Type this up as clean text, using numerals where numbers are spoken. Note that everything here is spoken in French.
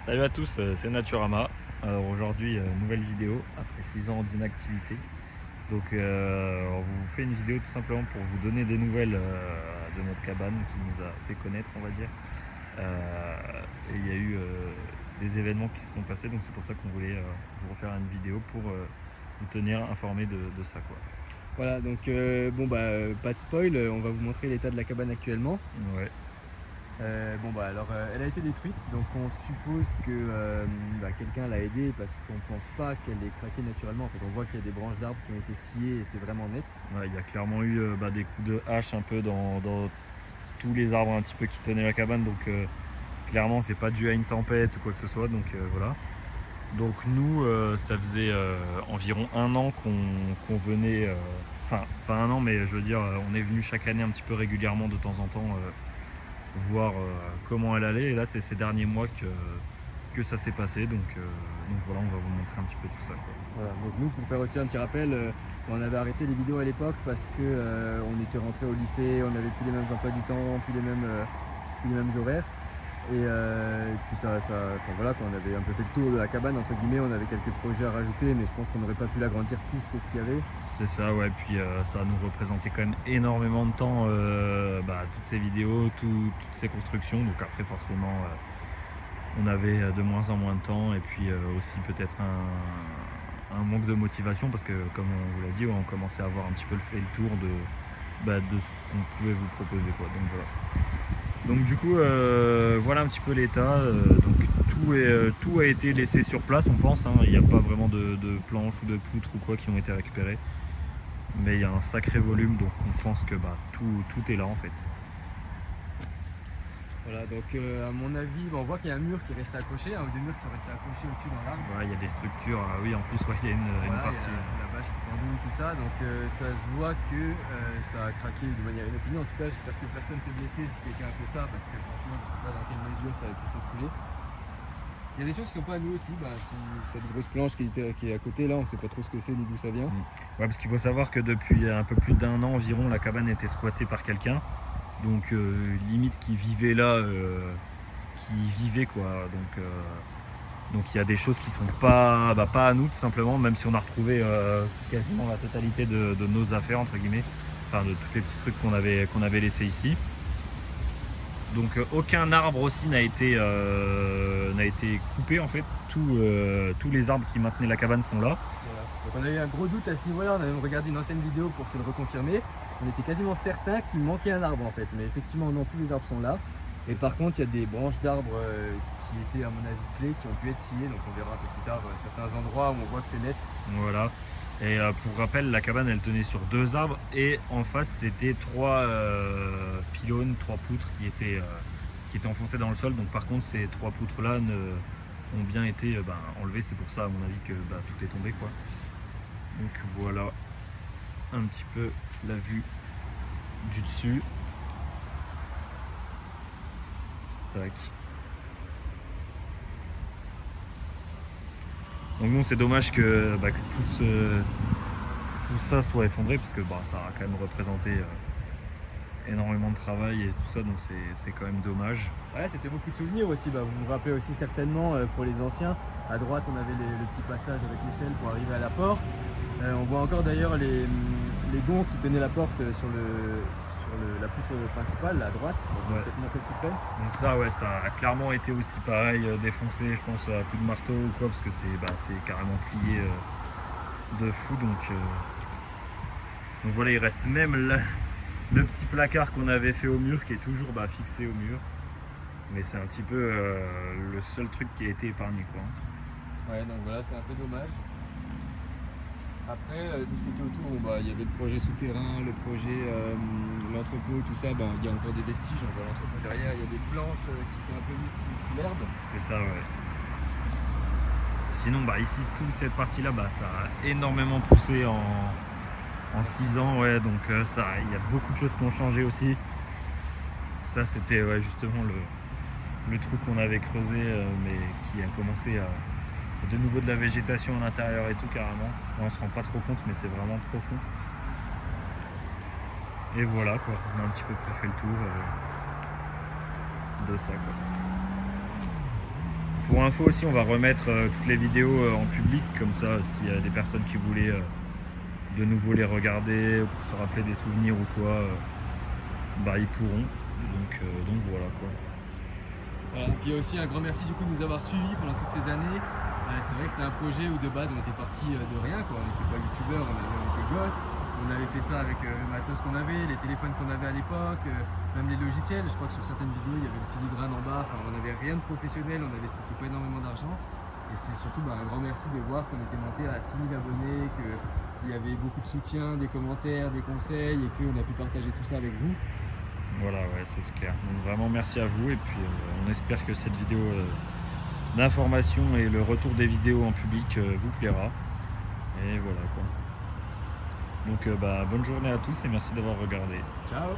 Salut à tous, c'est Naturama. Alors aujourd'hui, nouvelle vidéo après 6 ans d'inactivité. Donc on vous fait une vidéo tout simplement pour vous donner des nouvelles de notre cabane qui nous a fait connaître, on va dire. Et il y a eu des événements qui se sont passés, donc c'est pour ça qu'on voulait vous refaire une vidéo pour vous tenir informé de ça, quoi. Voilà, donc pas de spoil, on va vous montrer l'état de la cabane actuellement. Ouais. Elle a été détruite, donc on suppose que quelqu'un l'a aidée parce qu'on pense pas qu'elle ait craqué naturellement. En fait, on voit qu'il y a des branches d'arbres qui ont été sciées et c'est vraiment net. Ouais, il y a clairement eu des coups de hache un peu dans tous les arbres un petit peu qui tenaient la cabane, donc clairement c'est pas dû à une tempête ou quoi que ce soit, donc voilà. Donc nous ça faisait environ un an qu'on venait, enfin pas un an, mais je veux dire on est venu chaque année un petit peu régulièrement de temps en temps voir comment elle allait, et là c'est ces derniers mois que ça s'est passé, donc voilà, on va vous montrer un petit peu tout ça, quoi. Voilà, donc nous, pour faire aussi un petit rappel, on avait arrêté les vidéos à l'époque parce que on était rentré au lycée, on n'avait plus les mêmes emplois du temps, plus les mêmes horaires. Et puis voilà, on avait un peu fait le tour de la cabane entre guillemets, on avait quelques projets à rajouter, mais je pense qu'on n'aurait pas pu l'agrandir plus que ce qu'il y avait. C'est ça, ouais, puis ça nous représentait quand même énormément de temps, toutes ces vidéos, toutes ces constructions, donc après forcément on avait de moins en moins de temps, et puis aussi peut-être un manque de motivation, parce que comme on vous l'a dit, on commençait à avoir un petit peu fait le tour de ce qu'on pouvait vous proposer, quoi. Donc voilà. Donc du coup voilà un petit peu l'état, donc tout a été laissé sur place, on pense, hein. Il n'y a pas vraiment de planches ou de poutres ou quoi qui ont été récupérées, mais il y a un sacré volume, donc on pense que tout est là en fait. Voilà, donc à mon avis, on voit qu'il y a un mur qui est resté accroché, un ou deux murs qui sont restés accrochés au-dessus dans l'arbre. Ouais, il y a des structures, oui, en plus, ouais, il y a une partie. Il y a la bâche qui pendouille, tout ça, donc ça se voit que ça a craqué de manière inopinée. En tout cas, j'espère que personne s'est blessé si quelqu'un a fait ça, parce que franchement, je sais pas dans quelle mesure ça a pu s'écouler. Il y a des choses qui sont pas à nous aussi, si cette grosse planche qui est à côté là, on sait pas trop ce que c'est ni d'où ça vient. Ouais, parce qu'il faut savoir que depuis un peu plus d'un an environ, la cabane était squattée par quelqu'un, donc limite qui vivait là, qui vivait, quoi. Donc il y a des choses qui sont pas à nous, tout simplement, même si on a retrouvé quasiment la totalité de nos affaires, entre guillemets, enfin de tous les petits trucs qu'on avait laissés ici. Donc aucun arbre aussi n'a été coupé, en fait. Tous les arbres qui maintenaient la cabane sont là. Voilà. Donc on a eu un gros doute à ce niveau-là, on a même regardé une ancienne vidéo pour se le reconfirmer. On était quasiment certain qu'il manquait un arbre en fait, mais effectivement non, tous les arbres sont là. Et par contre, il y a des branches d'arbres qui étaient à mon avis clés, qui ont pu être sciées, donc on verra un peu plus tard certains endroits où on voit que c'est net. Voilà. Et pour rappel, la cabane elle tenait sur 2 arbres, et en face c'était 3 pylônes, 3 poutres qui étaient enfoncées dans le sol. Donc par contre, ces 3 poutres là ont bien été enlevées, c'est pour ça à mon avis que tout est tombé, quoi. Donc voilà un petit peu la vue du dessus. Tac. Donc bon, c'est dommage que tout ça soit effondré, parce que ça a quand même représenté énormément de travail et tout ça, donc c'est quand même dommage. Ouais, c'était beaucoup de souvenirs aussi, vous vous rappelez aussi certainement pour les anciens, à droite on avait le petit passage avec l'échelle pour arriver à la porte. On voit encore d'ailleurs les gonds qui tenaient la porte sur la poutre principale, là, à droite. On va peut-être montrer le coup de peine. Donc ça, ouais, ça a clairement été aussi pareil, défoncé, je pense, à coup de marteau ou quoi, parce que c'est carrément plié de fou. Donc voilà, il reste même le petit placard qu'on avait fait au mur qui est toujours fixé au mur. Mais c'est un petit peu le seul truc qui a été épargné, quoi. Ouais, donc voilà, c'est un peu dommage. Après, tout ce qui était autour, il y avait le projet souterrain, le projet l'entrepôt, tout ça, il y a encore des vestiges. On voit l'entrepôt derrière, il y a des planches qui sont un peu mises sous l'herbe. C'est ça, ouais. Sinon, ici, toute cette partie-là, ça a énormément poussé en 6 ans, ouais. Donc il y a beaucoup de choses qui ont changé aussi. Ça, c'était justement le trou qu'on avait creusé, mais qui a commencé à de nouveau de la végétation à l'intérieur et tout, carrément. On se rend pas trop compte, mais c'est vraiment profond. Et voilà, quoi, on a un petit peu fait le tour de ça, quoi. Pour info aussi, on va remettre toutes les vidéos en public, comme ça s'il y a des personnes qui voulaient de nouveau les regarder pour se rappeler des souvenirs ou quoi, bah ils pourront. Donc voilà quoi. Voilà. Puis il y a aussi un grand merci du coup de nous avoir suivis pendant toutes ces années. C'est vrai que c'était un projet où de base on était parti de rien, quoi. On n'était pas youtubeurs, on était gosses. On avait fait ça avec le matos qu'on avait, les téléphones qu'on avait à l'époque, même les logiciels. Je crois que sur certaines vidéos il y avait le filigrane en bas. Enfin, on n'avait rien de professionnel, on n'investissait pas énormément d'argent. Et c'est surtout un grand merci de voir qu'on était monté à 6000 abonnés, qu'il y avait beaucoup de soutien, des commentaires, des conseils et qu'on a pu partager tout ça avec vous. Voilà, ouais, c'est clair. Donc vraiment merci à vous et puis on espère que cette vidéo d'information et le retour des vidéos en public vous plaira. Et voilà quoi. Donc bonne journée à tous et merci d'avoir regardé. Ciao!